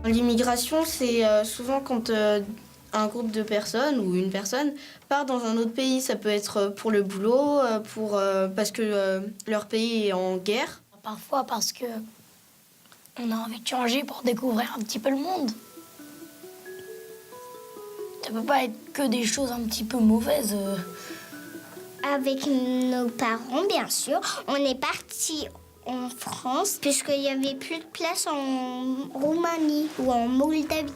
L'immigration, c'est souvent quand un groupe de personnes ou une personne part dans un autre pays. Ça peut être pour le boulot, parce que leur pays est en guerre. Parfois parce que on a envie de changer pour découvrir un petit peu le monde. Ça peut pas être que des choses un petit peu mauvaises. Avec nos parents, bien sûr, on est partis en France puisqu'il n'y avait plus de place en Roumanie ou en Moldavie.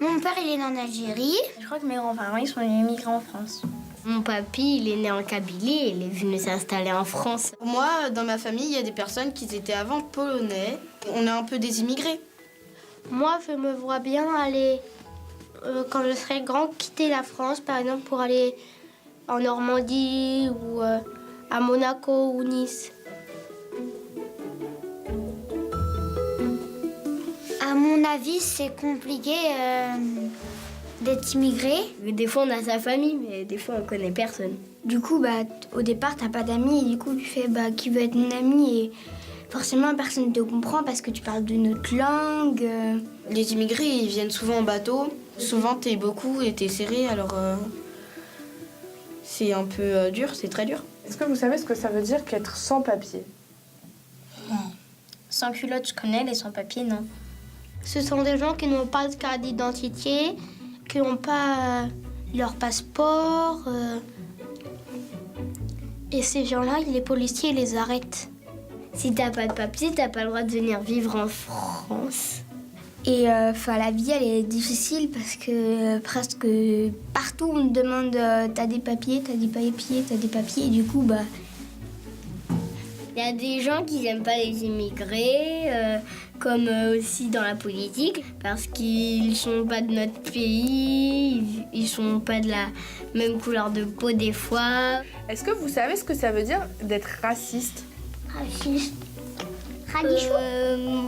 Mon père, il est né en Algérie. Je crois que mes grands-parents, ils sont immigrés en France. Mon papy, il est né en Kabylie et il est venu s'installer en France. Moi, dans ma famille, il y a des personnes qui étaient avant polonais. On est un peu des immigrés. Moi, je me vois bien aller, quand je serai grand, quitter la France, par exemple, pour aller en Normandie ou à Monaco ou Nice. À mon avis, c'est compliqué d'être immigré. Des fois, on a sa famille, mais des fois, on connaît personne. Du coup, au départ, t'as pas d'amis et du coup, tu fais qui veut être mon ami et forcément, personne ne te comprend parce que tu parles d'une autre langue. Les immigrés, ils viennent souvent en bateau. Souvent, t'es beaucoup et t'es serré, alors c'est un peu dur, c'est très dur. Est-ce que vous savez ce que ça veut dire qu'être sans papier? Sans culotte, je connais, les sans-papiers, non. Ce sont des gens qui n'ont pas de carte d'identité, qui n'ont pas leur passeport. Et ces gens-là, les policiers les arrêtent. Si t'as pas de papier, t'as pas le droit de venir vivre en France. Et la vie, elle est difficile parce que presque partout, on te demande t'as des papiers, t'as des papiers, t'as des papiers. Et du coup, il y a des gens qui n'aiment pas les immigrés, comme aussi dans la politique, parce qu'ils sont pas de notre pays, ils sont pas de la même couleur de peau des fois. Est-ce que vous savez ce que ça veut dire d'être raciste? Raciste. Radichou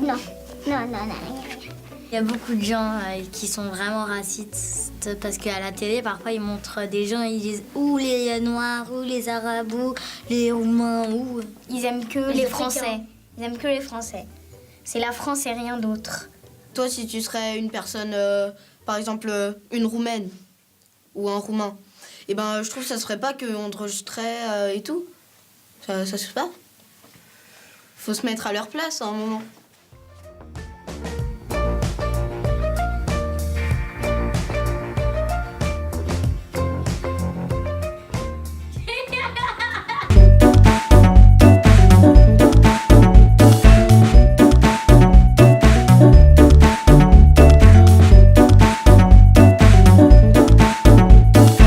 Non. Non. Il y a beaucoup de gens qui sont vraiment racistes parce qu'à la télé, parfois, ils montrent des gens, ils disent ou les Noirs, ou les Arabes, ou les Roumains, ou... Ils aiment que les Français. Ils aiment que les Français. C'est la France et rien d'autre. Toi, si tu serais une personne, par exemple une Roumaine ou un Roumain, je trouve que ça se ferait pas qu'on te rejetterait et tout. Ça se fait pas. Faut se mettre à leur place à un moment.